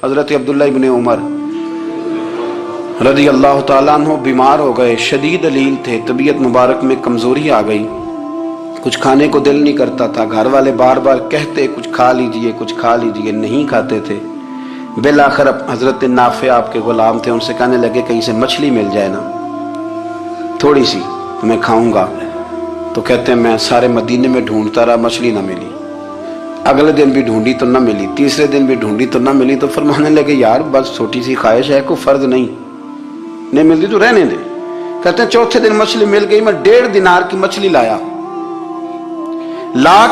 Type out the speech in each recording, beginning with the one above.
حضرت عبداللہ ابن عمر رضی اللہ تعالیٰ عنہ بیمار ہو گئے، شدید علیل تھے، طبیعت مبارک میں کمزوری آ گئی، کچھ کھانے کو دل نہیں کرتا تھا، گھر والے بار بار کہتے کچھ کھا لیجئے کچھ کھا لیجئے، نہیں کھاتے تھے۔ بالآخر حضرت نافع آپ کے غلام تھے، ان سے کہنے لگے کہیں سے مچھلی مل جائے نا تھوڑی سی تو میں کھاؤں گا، تو کہتے ہیں میں سارے مدینے میں ڈھونڈتا رہا، مچھلی نہ ملی، اگلے دن بھی ڈھونڈی تو نہ ملی، تیسرے دن بھی ڈھونڈی تو نہ ملی، تو فرمانے لگے یار بس چھوٹی سی خواہش ہے، کوئی فرض نہیں ملتی تو رہنے دے۔ کہتے ہیں چوتھے دن مچھلی مل گئی، میں 1.5 دینار کی مچھلی لا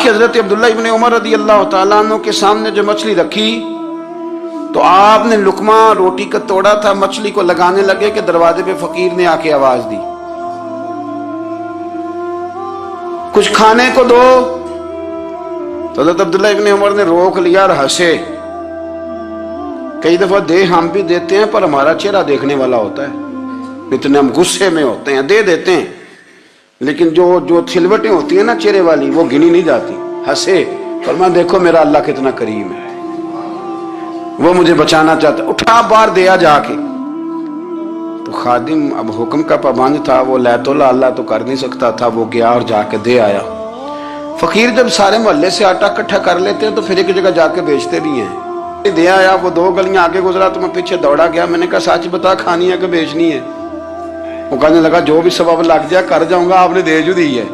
کے حضرت عبداللہ ابن عمر رضی اللہ تعالیٰ عنہ کے سامنے جو مچھلی رکھی تو آپ نے لقمہ روٹی کا توڑا تھا، مچھلی کو لگانے لگے کہ دروازے پہ فقیر نے آ کے آواز دی کچھ کھانے کو دو، تو حضرت عبداللہ ابن عمر نے روک لیا اور ہنسے۔ کئی دفعہ ہم بھی دیتے ہیں پر ہمارا چہرہ دیکھنے والا ہوتا ہے، اتنے ہم غصے میں ہوتے ہیں دے دیتے ہیں، لیکن جو کھلوٹیں ہوتی ہیں نا چہرے والی وہ گنی نہیں جاتی۔ ہنسے، فرمایا دیکھو میرا اللہ کتنا کریم ہے، وہ مجھے بچانا چاہتا، اٹھا بار دیا جا کے۔ تو خادم اب حکم کا پابند تھا، وہ لیت اللہ تو کر نہیں سکتا تھا، وہ گیا اور جا کے دے آیا۔ فقیر جب سارے محلے سے آٹا اکٹھا کر لیتے ہیں تو پھر ایک جگہ جا کے بیچتے بھی ہیں۔ دے آیا، وہ 2 گلیاں آگے گزرا تو میں پیچھے دوڑا گیا، میں نے کہا سچ بتا کھانی ہے کہ بیچنی ہے؟ وہ کہنے لگا جو بھی سبب لگ جائے کر جاؤں گا، آپ نے دے جو دی ہے۔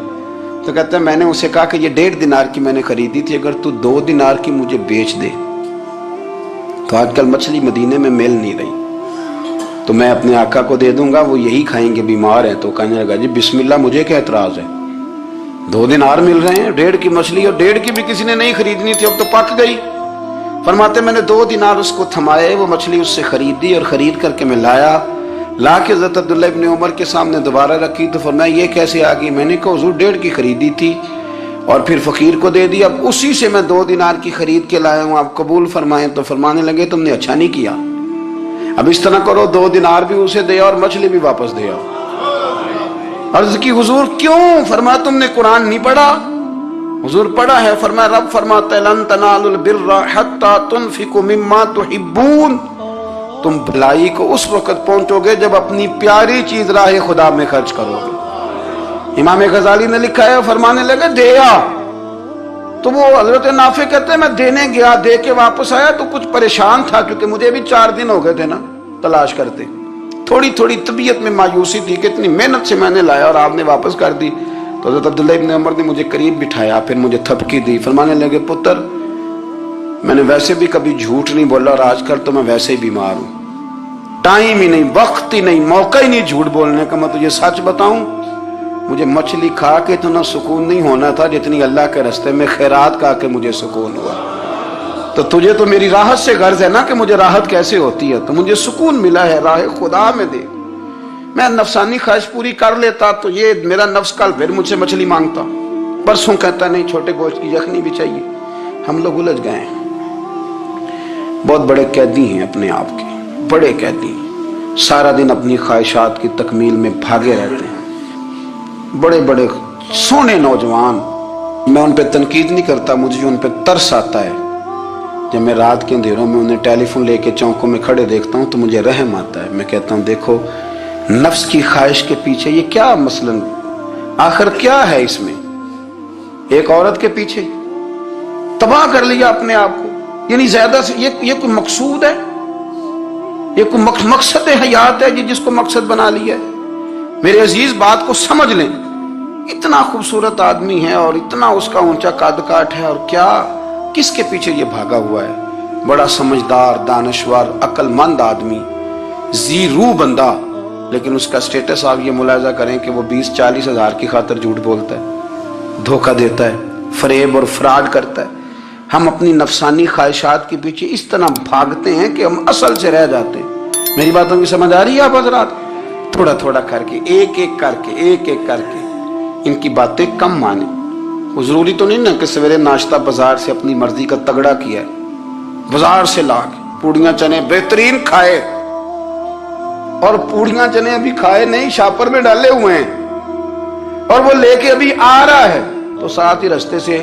تو کہتے ہیں میں نے اسے کہا کہ یہ 1.5 دینار کی میں نے خریدی تھی، اگر تو 2 دینار کی مجھے بیچ دے تو آج کل مچھلی مدینے میں مل نہیں رہی، تو میں اپنے آقا کو دے دوں گا، وہ یہی کھائیں گے، بیمار ہیں۔ تو کہنے لگا جی بسم اللہ، مجھے کیا اعتراض ہے، 2 دینار مل رہے ہیں، 1.5 کی مچھلی، اور 1.5 کی بھی کسی نے نہیں خریدنی تھی، اب تو پک گئی۔ فرماتے میں نے 2 دینار اس کو تھمائے، وہ مچھلی اس سے خریدی اور خرید کر کے میں لا کے حضرت عبداللہ ابن عمر کے سامنے دوبارہ رکھی، تو فرمایا یہ کیسے آ گئی؟ میں نے کہا حضور 1.5 کی خریدی تھی اور پھر فقیر کو دے دی، اب اسی سے میں 2 دینار کی خرید کے لایا ہوں، آپ قبول فرمائیں۔ تو فرمانے لگے تم نے اچھا نہیں کیا، اب اس طرح کرو 2 دینار بھی اسے دے اور مچھلی بھی واپس دے آؤ۔ عرض کی حضور کیوں؟ فرمایا تم نے قرآن نہیں پڑھا؟ حضور پڑھا ہے۔ فرمایا رب فرماتا ہے لن تنالوا البر حتی تنفقوا مما تحبون، تم بھلائی کو اس وقت پہنچو گے جب اپنی پیاری چیز راہ خدا میں خرچ کرو گے۔ امام غزالی نے لکھا ہے، فرمانے لگے دیا، تو وہ حضرت نافع کہتے ہیں میں دینے گیا، دے کے واپس آیا تو کچھ پریشان تھا، کیونکہ مجھے بھی 4 دن ہو گئے تھے نا تلاش کرتے، تھوڑی طبیعت میں مایوسی تھی کہ اتنی محنت سے میں نے لایا اور آپ نے واپس کر دی۔ تو حضرت عبداللہ ابن عمر نے مجھے قریب بٹھایا، پھر مجھے تھپکی دی، فرمانے لگے پتر میں نے ویسے بھی کبھی جھوٹ نہیں بولا، اور آج کل تو میں ویسے ہی بیمار ہوں، ٹائم ہی نہیں، وقت ہی نہیں، موقع ہی نہیں جھوٹ بولنے کا، میں تجھے سچ بتاؤں مجھے مچھلی کھا کے اتنا سکون نہیں ہونا تھا جتنی اللہ کے راستے میں خیرات کھا کے مجھے سکون ہوا۔ تو تجھے تو میری راحت سے غرض ہے نا کہ مجھے راحت کیسے ہوتی ہے، تو مجھے سکون ملا ہے، راہ خدا میں دے، میں نفسانی خواہش پوری کر لیتا تو یہ میرا نفس کل پھر مجھ سے مچھلی مانگتا، پرسوں کہتا نہیں چھوٹے گوشت کی یخنی بھی چاہیے۔ ہم لوگ الجھ گئے ہیں، بہت بڑے قیدی ہیں اپنے آپ کے، بڑے قیدی، سارا دن اپنی خواہشات کی تکمیل میں بھاگے رہتے ہیں، بڑے بڑے سونے نوجوان۔ میں ان پہ تنقید نہیں کرتا، مجھے ان پہ ترس آتا ہے، جب میں رات کے اندھیروں میں انہیں ٹیلی فون لے کے چوکوں میں کھڑے دیکھتا ہوں تو مجھے رحم آتا ہے۔ میں کہتا ہوں دیکھو نفس کی خواہش کے پیچھے یہ کیا مثلاً آخر کیا ہے اس میں، ایک عورت کے پیچھے تباہ کر لیا اپنے آپ کو، یعنی زیادہ سے یہ کوئی مقصود ہے، یہ کوئی مقصد حیات ہے جس کو مقصد بنا لیا ہے؟ میرے عزیز بات کو سمجھ لیں، اتنا خوبصورت آدمی ہے اور اتنا اس کا اونچا قد کاٹ ہے، اور کیا کس کے پیچھے یہ بھاگا ہوا ہے؟ بڑا سمجھدار، دانشور، عقل مند آدمی، ذی روح بندہ، لیکن اس کا سٹیٹس آپ یہ ملاحظہ کریں کہ وہ 20-40 ہزار کی خاطر جھوٹ بولتا ہے، دھوکہ دیتا ہے، فریب اور فراڈ کرتا ہے۔ ہم اپنی نفسانی خواہشات کے پیچھے اس طرح بھاگتے ہیں کہ ہم اصل سے رہ جاتے ہیں۔ میری باتوں کی سمجھ آ رہی ہے آپ حضرات؟ تھوڑا تھوڑا کر کے، ایک ایک کر کے ان کی باتیں کم مانیں۔ وہ ضروری تو نہیں نا کہ سویرے ناشتہ بازار سے اپنی مرضی کا تگڑا کیا ہے، بازار سے لا کے پوڑیاں چنے بہترین کھائے، اور پوڑیاں چنے ابھی کھائے نہیں، شاپر میں ڈالے ہوئے ہیں، اور وہ لے کے ابھی آ رہا ہے تو ساتھ ہی رستے سے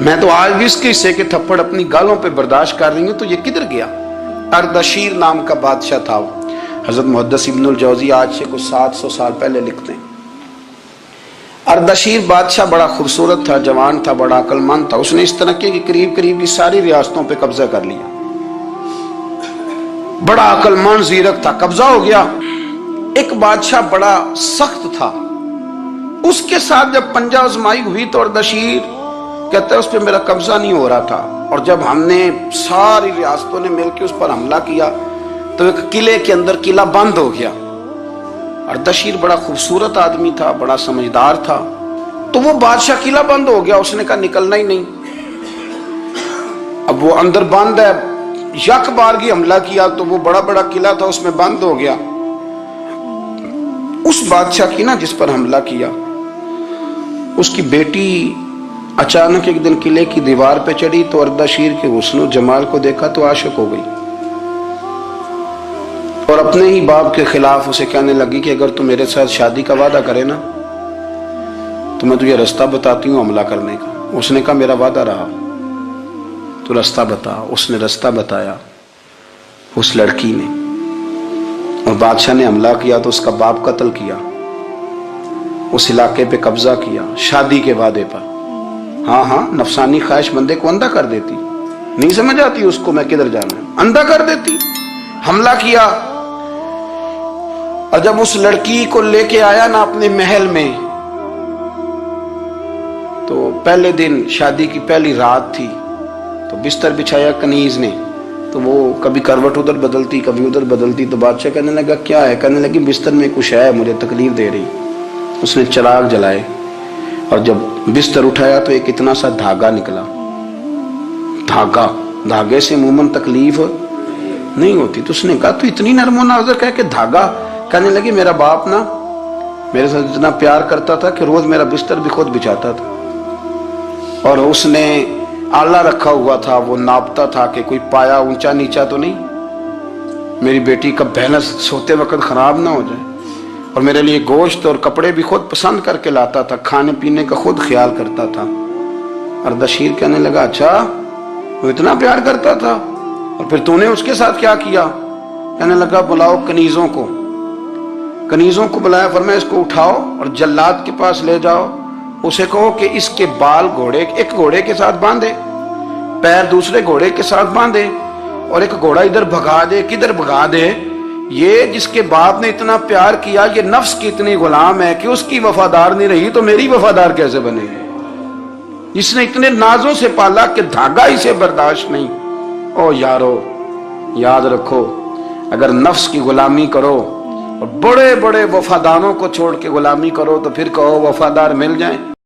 میں تو آج بھی اس کے حصے کے تھپڑ اپنی گالوں پہ برداشت کر رہی ہوں، تو یہ کدھر گیا؟ اردشیر نام کا بادشاہ تھا۔ حضرت محدث ابن الجوزی آج سے کچھ 700 سال پہلے لکھتے ہیں، اردشیر بادشاہ بڑا خوبصورت تھا، جوان تھا، بڑا عقل مند تھا۔ اس نے اس طرح کی قریب قریب کی ساری ریاستوں پہ قبضہ کر لیا، بڑا عقل مند زیرک تھا، قبضہ ہو گیا۔ ایک بادشاہ بڑا سخت تھا، اس کے ساتھ جب پنجہ آزمائی ہوئی تو اردشیر کہتا ہے اس پہ میرا قبضہ نہیں ہو رہا تھا، اور جب ہم نے ساری ریاستوں نے مل کے اس پر حملہ کیا تو ایک قلعے کے اندر قلعہ بند ہو گیا۔ اردشیر بڑا خوبصورت آدمی تھا، بڑا سمجھدار تھا، تو وہ بادشاہ قلعہ بند ہو گیا، اس نے کہا نکلنا ہی نہیں۔ اب وہ اندر بند ہے، یک بارگی حملہ کیا تو وہ بڑا بڑا قلعہ تھا اس میں بند ہو گیا۔ اس بادشاہ کی نا جس پر حملہ کیا، اس کی بیٹی اچانک ایک دن قلعے کی دیوار پہ چڑھی تو اردشیر کے حسن و جمال کو دیکھا تو عاشق ہو گئی، اور اپنے ہی باپ کے خلاف اسے کہنے لگی کہ اگر تو میرے ساتھ شادی کا وعدہ کرے نا تو میں تجھے رستہ بتاتی ہوں حملہ کرنے کا۔ اس نے کہا میرا وعدہ رہا، تو رستہ بتا۔ اس نے رستہ بتایا اس لڑکی نے، اور بادشاہ نے حملہ کیا تو اس کا باپ قتل کیا، اس علاقے پہ قبضہ کیا شادی کے وعدے پر۔ ہاں ہاں، نفسانی خواہش بندے کو اندھا کر دیتی، نہیں سمجھ آتی اس کو میں کدھر جانا ہے، اندھا کر دیتی۔ حملہ کیا، اور جب اس لڑکی کو لے کے آیا نا اپنے محل میں، تو پہلے دن شادی کی پہلی رات تھی، تو بستر بچھایا کنیز نے، تو وہ کبھی کروٹ ادھر بدلتی کبھی ادھر بدلتی، تو بادشاہ کہنے لگا کیا ہے؟ کہنے لگی بستر میں کچھ ہے، مجھے تکلیف دے رہی۔ اس نے چراغ جلائے، اور جب بستر اٹھایا تو ایک اتنا سا دھاگا نکلا۔ دھاگے سے عموماً تکلیف نہیں ہوتی، تو اس نے کہا تو اتنی نرم و نازک ہے کہ دھاگا؟ کہنے لگی میرا باپ نا میرے ساتھ اتنا پیار کرتا تھا کہ روز میرا بستر بھی خود بچھاتا تھا، اور اس نے آلہ رکھا ہوا تھا، وہ ناپتا تھا کہ کوئی پایا اونچا نیچا تو نہیں، میری بیٹی کا بہنس سوتے وقت خراب نہ ہو جائے، اور میرے لیے گوشت اور کپڑے بھی خود پسند کر کے لاتا تھا، کھانے پینے کا خود خیال کرتا تھا۔ اردشیر کہنے لگا اچھا وہ اتنا پیار کرتا تھا، اور پھر تو نے اس کے ساتھ کیا کیا؟ کہنے لگا بلاؤ کنیزوں کو بلایا، فرمایا اس کو اٹھاؤ اور جلاد کے پاس لے جاؤ، اسے کہو کہ اس کے بال ایک گھوڑے کے ساتھ باندھے، پیر دوسرے گھوڑے کے ساتھ باندھے، اور ایک گھوڑا ادھر بھگا دے، کدھر بھگا دے۔ یہ جس کے باپ نے اتنا پیار کیا، یہ نفس کی اتنی غلام ہے کہ اس کی وفادار نہیں رہی تو میری وفادار کیسے بنے گی؟ جس نے اتنے نازوں سے پالا کہ دھاگا اسے برداشت نہیں۔ او یارو، یاد رکھو، اگر نفس کی غلامی کرو اور بڑے بڑے وفاداروں کو چھوڑ کے غلامی کرو تو پھر کہو وفادار مل جائیں۔